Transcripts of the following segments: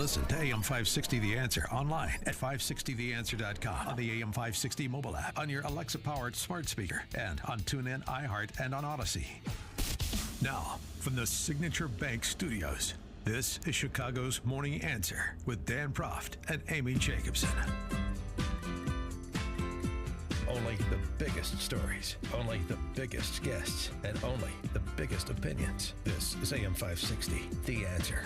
Listen to AM 560 The Answer online at 560theanswer.com, on the AM 560 mobile app, on your Alexa-powered smart speaker, and on TuneIn, iHeart, and on Odyssey. Now, from the Signature Bank Studios, this is Chicago's Morning Answer with Dan Proft and Amy Jacobson. Only the biggest stories, only the biggest guests, and only the biggest opinions. This is AM 560, The Answer.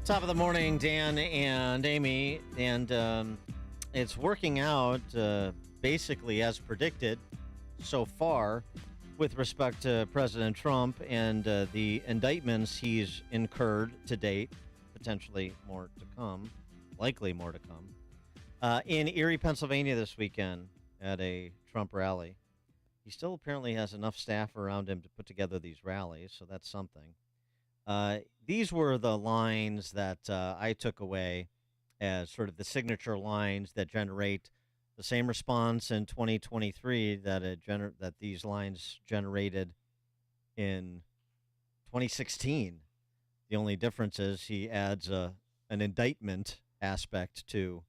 Top of the morning, Dan and Amy, and it's working out basically as predicted so far with respect to President Trump and the indictments he's incurred to date, potentially more to come, likely more to come, in Erie, Pennsylvania this weekend at a Trump rally. He still apparently has enough staff around him to put together these rallies, so that's something. These were the lines that I took away as sort of the signature lines that generate the same response in 2023 that these lines generated in 2016. The only difference is he adds an indictment aspect to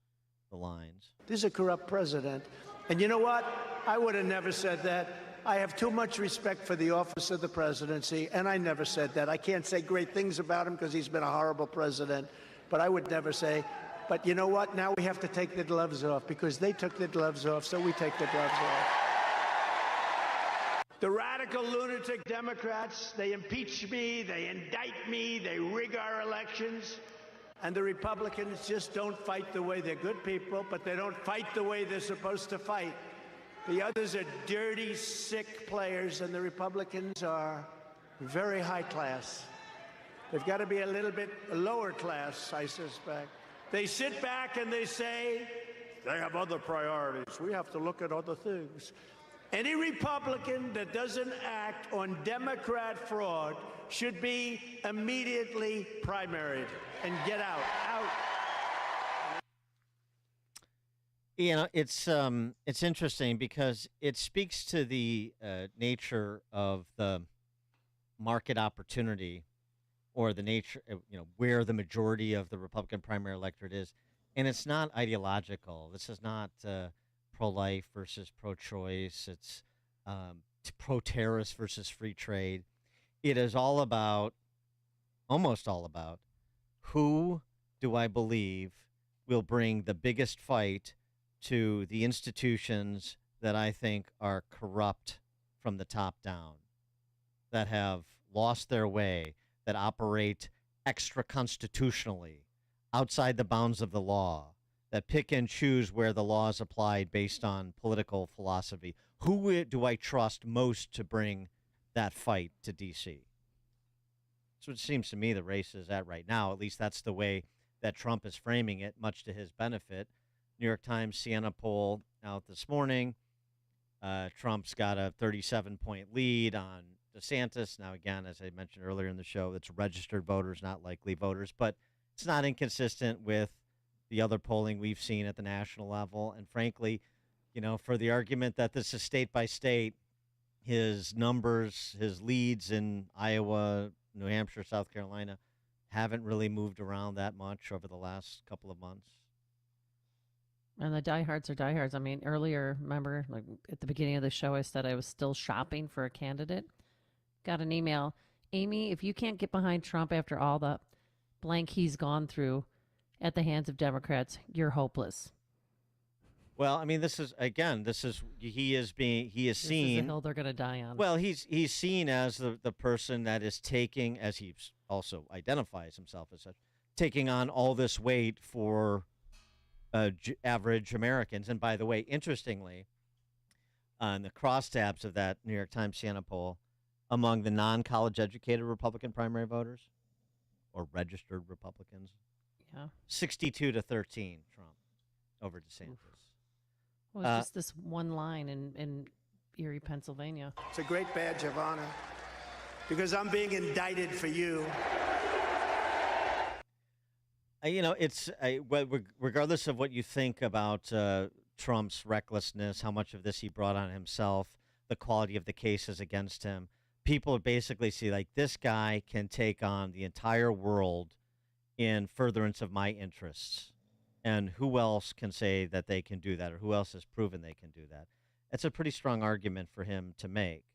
the lines. This is a corrupt president. And you know what? I would have never said that. I have too much respect for the office of the presidency, and I never said that. I can't say great things about him because he's been a horrible president, but I would never say, but you know what? Now we have to take the gloves off because they took the gloves off, so we take the gloves off. The radical lunatic Democrats, they impeach me, they indict me, they rig our elections. And the Republicans just don't fight the way they're good people, but they don't fight the way they're supposed to fight. The others are dirty, sick players, and the Republicans are very high class. They've got to be a little bit lower class, I suspect. They sit back and they say, they have other priorities. We have to look at other things. Any Republican that doesn't act on Democrat fraud should be immediately primaried and get out. You know, it's interesting because it speaks to the nature of the market opportunity, or the nature, where the majority of the Republican primary electorate is, and it's not ideological. This is not pro-life versus pro-choice. It's pro-terrorist versus free trade. It is almost all about, who do I believe will bring the biggest fight to the institutions that I think are corrupt from the top down, that have lost their way, that operate extra-constitutionally, outside the bounds of the law, that pick and choose where the law is applied based on political philosophy. Who do I trust most to bring that fight to D.C.? So it seems to me the race is at right now. At least that's the way that Trump is framing it, much to his benefit. New York Times Siena poll out this morning. Trump's got a 37-point lead on DeSantis. Now, again, as I mentioned earlier in the show, it's registered voters, not likely voters, but it's not inconsistent with the other polling we've seen at the national level. And frankly, for the argument that this is state by state, his numbers, his leads in Iowa, New Hampshire, South Carolina haven't really moved around that much over the last couple of months. And the diehards are diehards. I mean, earlier, remember, like at the beginning of the show, I said I was still shopping for a candidate. Got an email. Amy, if you can't get behind Trump after all the blank he's gone through at the hands of Democrats, you're hopeless. Well, I mean, he is seen. This is the hill they're going to die on. Well, he's seen as the person that is taking, as he also identifies himself as such, taking on all this weight for average Americans. And by the way, interestingly, on the crosstabs of that New York Times Siena poll, among the non-college educated Republican primary voters, or registered Republicans, 62-13 Trump over DeSantis. Well, it's just this one line in Erie, Pennsylvania. It's a great badge of honor because I'm being indicted for you. Regardless of what you think about Trump's recklessness, how much of this he brought on himself, the quality of the cases against him, people basically see like this guy can take on the entire world in furtherance of my interests. And who else can say that they can do that, or who else has proven they can do that? It's a pretty strong argument for him to make.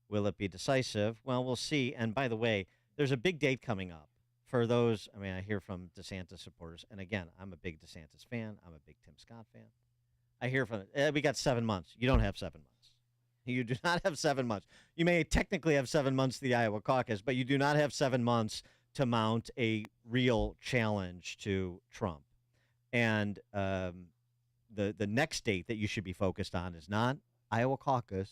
Will it be decisive? Well, we'll see. And by the way, there's a big date coming up for those. I mean, I hear from DeSantis supporters. And again, I'm a big DeSantis fan. I'm a big Tim Scott fan. I hear from we got 7 months. You don't have 7 months. You do not have 7 months. You may technically have 7 months to the Iowa caucus, but you do not have 7 months to mount a real challenge to Trump. And the next date that you should be focused on is not Iowa caucus.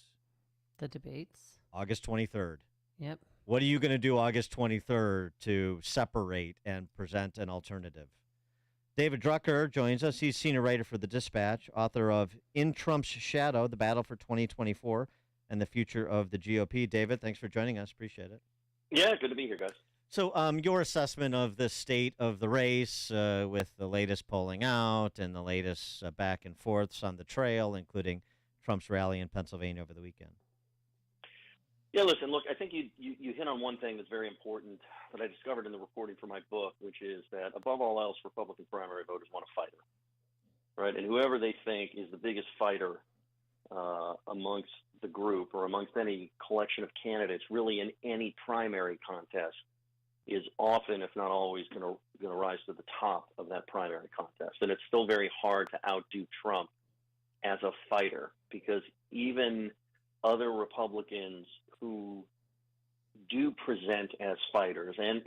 The debates. August 23rd. Yep. What are you going to do August 23rd to separate and present an alternative? David Drucker joins us. He's senior writer for The Dispatch, author of In Trump's Shadow, The Battle for 2024 and the Future of the GOP. David, thanks for joining us. Appreciate it. Yeah, good to be here, guys. So your assessment of the state of the race with the latest polling out and the latest back and forths on the trail, including Trump's rally in Pennsylvania over the weekend. Yeah, listen, look, I think you hit on one thing that's very important that I discovered in the reporting for my book, which is that above all else, Republican primary voters want a fighter, right? And whoever they think is the biggest fighter amongst the group or amongst any collection of candidates, really in any primary contest, is often, if not always, going to rise to the top of that primary contest. And it's still very hard to outdo Trump as a fighter, because even other Republicans who do present as fighters and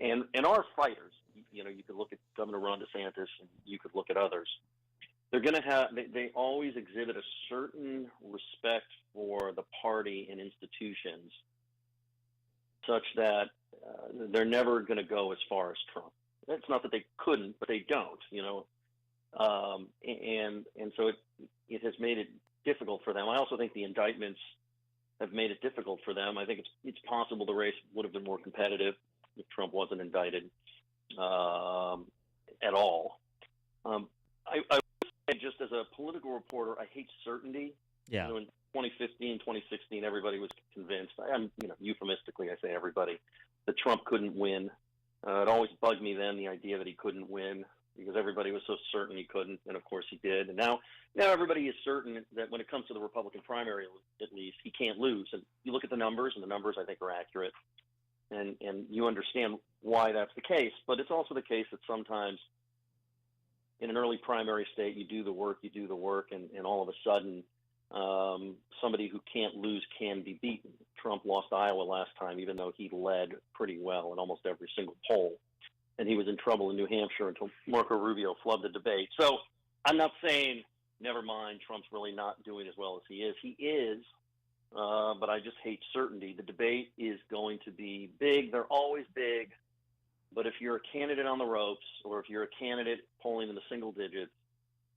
are fighters, you could look at Governor Ron DeSantis and you could look at others, they're going to have, they always exhibit a certain respect for the party and institutions such that they're never going to go as far as Trump. It's not that they couldn't, but they don't, and so it has made it difficult for them. I also think the indictments have made it difficult for them. I think it's possible the race would have been more competitive if Trump wasn't indicted at all. I would say, just as a political reporter, I hate certainty. Yeah. In 2015, 2016, everybody was convinced. Euphemistically, I say everybody, that Trump couldn't win. It always bugged me then, the idea that he couldn't win, because everybody was so certain he couldn't, and of course he did. And now everybody is certain that when it comes to the Republican primary, at least, he can't lose. And you look at the numbers, and the numbers, I think, are accurate, and you understand why that's the case. But it's also the case that sometimes in an early primary state, you do the work, and all of a sudden somebody who can't lose can be beaten. Trump lost Iowa last time, even though he led pretty well in almost every single poll. And he was in trouble in New Hampshire until Marco Rubio flubbed the debate. So I'm not saying, never mind, Trump's really not doing as well as he is. He is, but I just hate certainty. The debate is going to be big. They're always big. But if you're a candidate on the ropes, or if you're a candidate polling in the single digits,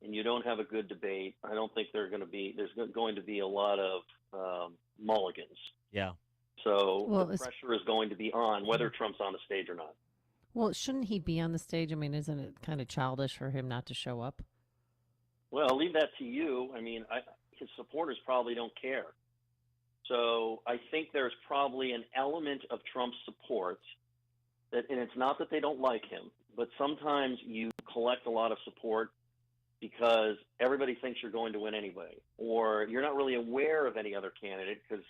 and you don't have a good debate, I don't think there's going to be a lot of mulligans. Yeah. So the pressure is going to be on, whether Trump's on the stage or not. Well, shouldn't he be on the stage? I mean, isn't it kind of childish for him not to show up? Well, I'll leave that to you. I mean, his supporters probably don't care. So I think there's probably an element of Trump's support and it's not that they don't like him, but sometimes you collect a lot of support because everybody thinks you're going to win anyway, or you're not really aware of any other candidate because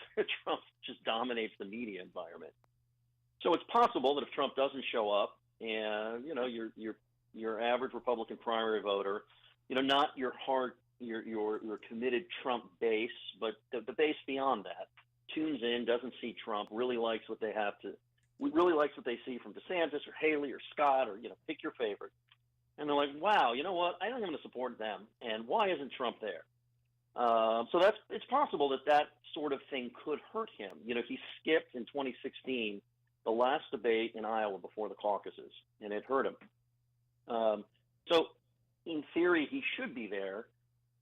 Trump just dominates the media environment. So it's possible that if Trump doesn't show up, and your average Republican primary voter, not your committed Trump base, but the base beyond that, tunes in, doesn't see Trump, really likes what they see from DeSantis or Haley or Scott or pick your favorite, and they're like, wow, you know what? I think I'm going to support them, and why isn't Trump there? So it's possible that sort of thing could hurt him. He skipped in 2016 the last debate in Iowa before the caucuses, and it hurt him. So in theory, he should be there,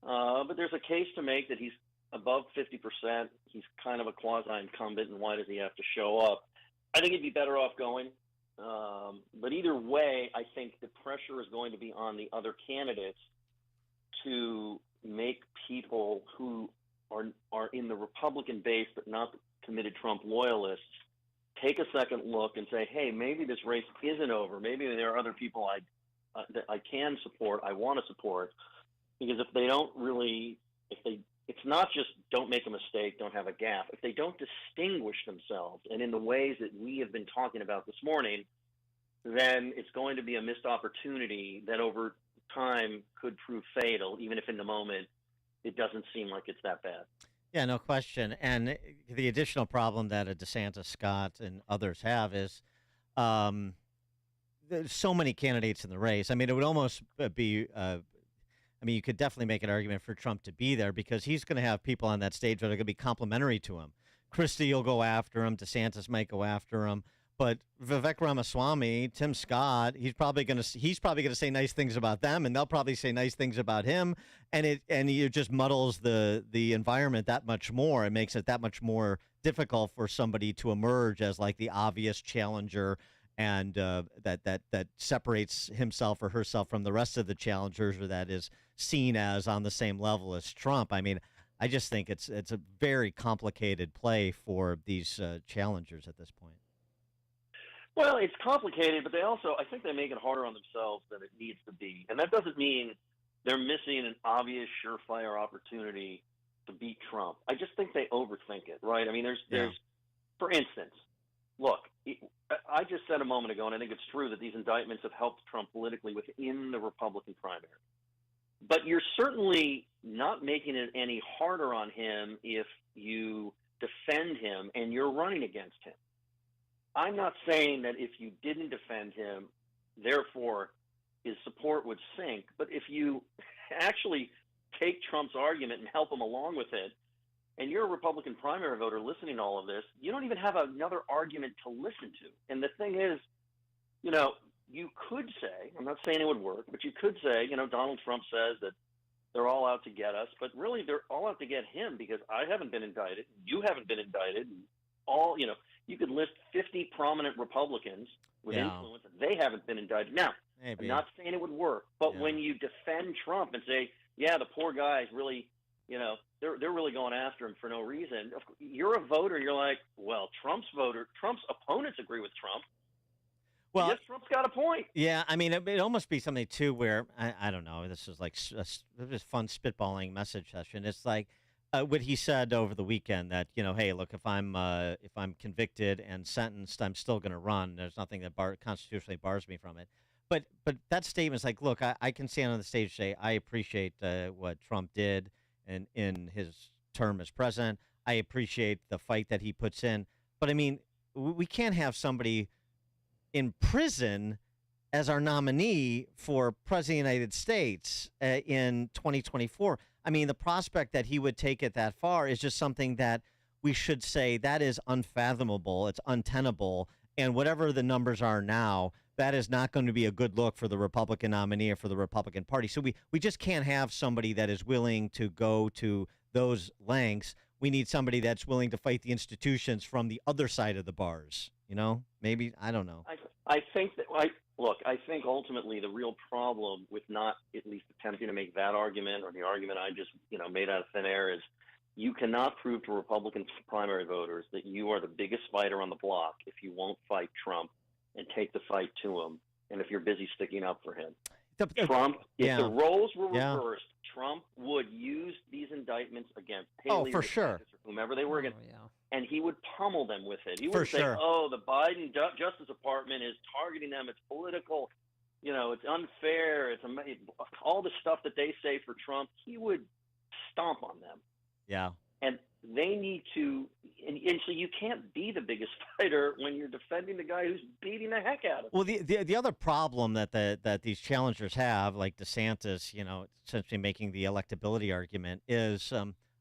but there's a case to make that he's above 50%. He's kind of a quasi-incumbent, and why does he have to show up? I think he'd be better off going. But either way, I think the pressure is going to be on the other candidates to make people who are in the Republican base but not committed Trump loyalists take a second look and say, hey, maybe this race isn't over. Maybe there are other people that I can support, I want to support. Because if they don't really, it's not just don't make a mistake, don't have a gaffe. If they don't distinguish themselves, and in the ways that we have been talking about this morning, then it's going to be a missed opportunity that over time could prove fatal, even if in the moment it doesn't seem like it's that bad. Yeah, no question. And the additional problem that a DeSantis, Scott, and others have is there's so many candidates in the race. I mean, it would almost be you could definitely make an argument for Trump to be there because he's going to have people on that stage that are going to be complimentary to him. Christie will go after him. DeSantis might go after him. But Vivek Ramaswamy, Tim Scott, he's probably going to say nice things about them, and they'll probably say nice things about him, and it just muddles the environment that much more. It makes it that much more difficult for somebody to emerge as like the obvious challenger, and that separates himself or herself from the rest of the challengers, or that is seen as on the same level as Trump. I mean, I just think it's a very complicated play for these challengers at this point. Well, it's complicated, but I think they make it harder on themselves than it needs to be. And that doesn't mean they're missing an obvious, surefire opportunity to beat Trump. I just think they overthink it, right? I mean, there's for instance, look, I just said a moment ago, and I think it's true, that these indictments have helped Trump politically within the Republican primary. But you're certainly not making it any harder on him if you defend him and you're running against him. I'm not saying that if you didn't defend him, therefore his support would sink. But if you actually take Trump's argument and help him along with it, and you're a Republican primary voter listening to all of this, you don't even have another argument to listen to. And the thing is, you could say, I'm not saying it would work, but you could say, Donald Trump says that they're all out to get us, but really they're all out to get him because I haven't been indicted, you haven't been indicted, and you could list 50 prominent Republicans with influence, and they haven't been indicted. Now, maybe. I'm not saying it would work, but when you defend Trump and say, yeah, the poor guy's really, they're really going after him for no reason, you're a voter, you're like, well, Trump's opponents agree with Trump. Well, yes, Trump's got a point. Yeah, I mean, it'd almost be something, too, where, I don't know, this is like a fun spitballing message session. It's like, what he said over the weekend that, hey, look, if I'm convicted and sentenced, I'm still going to run. There's nothing that constitutionally bars me from it. But that statement's like, look, I can stand on the stage and say I appreciate what Trump did in his term as president. I appreciate the fight that he puts in. But I mean, we can't have somebody in prison as our nominee for president of the United States in 2024. I mean, the prospect that he would take it that far is just something that we should say that is unfathomable. It's untenable. And whatever the numbers are now, that is not going to be a good look for the Republican nominee or for the Republican Party. So we just can't have somebody that is willing to go to those lengths. We need somebody that's willing to fight the institutions from the other side of the bars. Maybe, I don't know. I think that, I think ultimately the real problem with not at least attempting to make that argument or the argument I just, made out of thin air is you cannot prove to Republican primary voters that you are the biggest fighter on the block if you won't fight Trump and take the fight to him, and if you're busy sticking up for him. Trump, if the roles were reversed, Trump would use these indictments against Haley for sure, or whomever they were against, and he would pummel them with it. He would say, the Biden Justice Department is targeting them. It's political. It's unfair. It's all the stuff that they say for Trump. He would stomp on them. Yeah. And they need to, and so you can't be the biggest fighter when you're defending the guy who's beating the heck out of him. Well, the other problem that these challengers have, like DeSantis, essentially making the electability argument, is,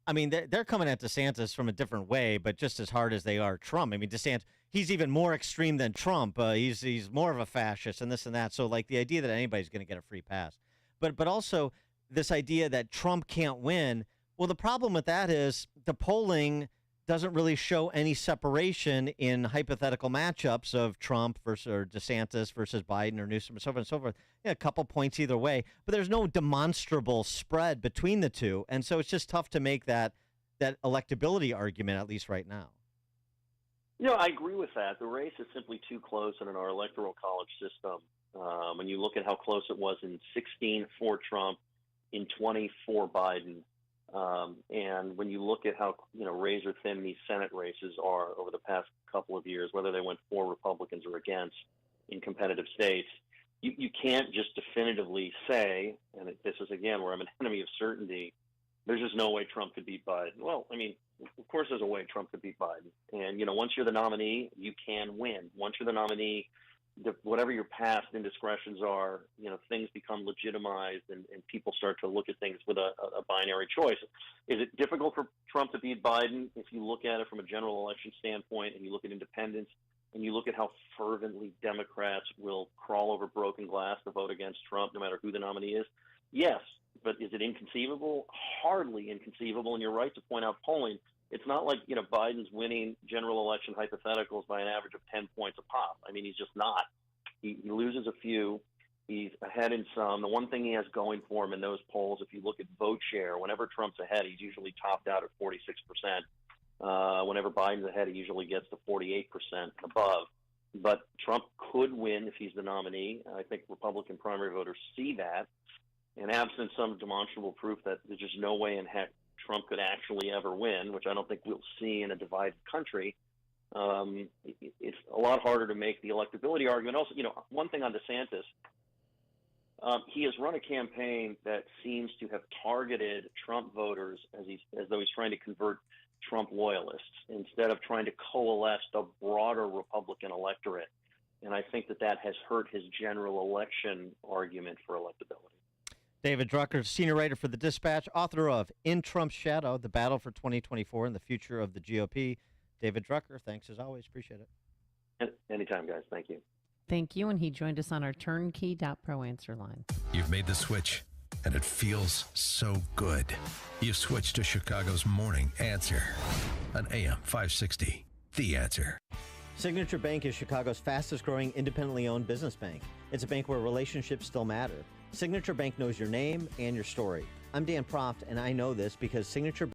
they're coming at DeSantis from a different way, but just as hard as they are Trump. I mean, DeSantis, he's even more extreme than Trump. He's more of a fascist and this and that. So, like, the idea that anybody's going to get a free pass, but also this idea that Trump can't win. Well, the problem with that is the polling doesn't really show any separation in hypothetical matchups of Trump versus or DeSantis versus Biden or Newsom and so forth and so forth. Yeah, a couple points either way, but there's no demonstrable spread between the two, and so it's just tough to make that electability argument, at least right now. I agree with that. The race is simply too close in our electoral college system. When you look at how close it was in 16 for Trump, in 20 for Biden, and when you look at how razor thin these Senate races are over the past couple of years, whether they went for Republicans or against in competitive states, you can't just definitively say, and this is again where I'm an enemy of certainty, there's just no way Trump could beat Biden. Well, I mean, of course there's a way Trump could beat Biden. And, once you're the nominee, you can win. Once you're the nominee, whatever your past indiscretions are, things become legitimized and people start to look at things with a binary choice. Is it difficult for Trump to beat Biden? If you look at it from a general election standpoint and you look at independents and you look at how fervently Democrats will crawl over broken glass to vote against Trump, no matter who the nominee is, yes. But is it inconceivable? Hardly inconceivable. And you're right to point out polling. It's not like, Biden's winning general election hypotheticals by an average of 10 points a pop. I mean, he's just not. He loses a few. He's ahead in some. The one thing he has going for him in those polls, if you look at vote share, whenever Trump's ahead, he's usually topped out at 46%. Whenever Biden's ahead, he usually gets to 48% and above. But Trump could win if he's the nominee. I think Republican primary voters see that. And absent some demonstrable proof that there's just no way in heck Trump could actually ever win, which I don't think we'll see in a divided country, it's a lot harder to make the electability argument. Also, one thing on DeSantis, he has run a campaign that seems to have targeted Trump voters as though he's trying to convert Trump loyalists instead of trying to coalesce the broader Republican electorate. And I think that has hurt his general election argument for electability. David Drucker, senior writer for The Dispatch, author of In Trump's Shadow, The Battle for 2024 and the Future of the GOP. David Drucker, thanks as always. Appreciate it. Anytime, guys. Thank you. Thank you. And he joined us on our turnkey.pro answer line. You've made the switch, and it feels so good. You switched to Chicago's Morning Answer on AM 560. The Answer. Signature Bank is Chicago's fastest growing independently owned business bank. It's a bank where relationships still matter. Signature Bank knows your name and your story. I'm Dan Proft, and I know this because Signature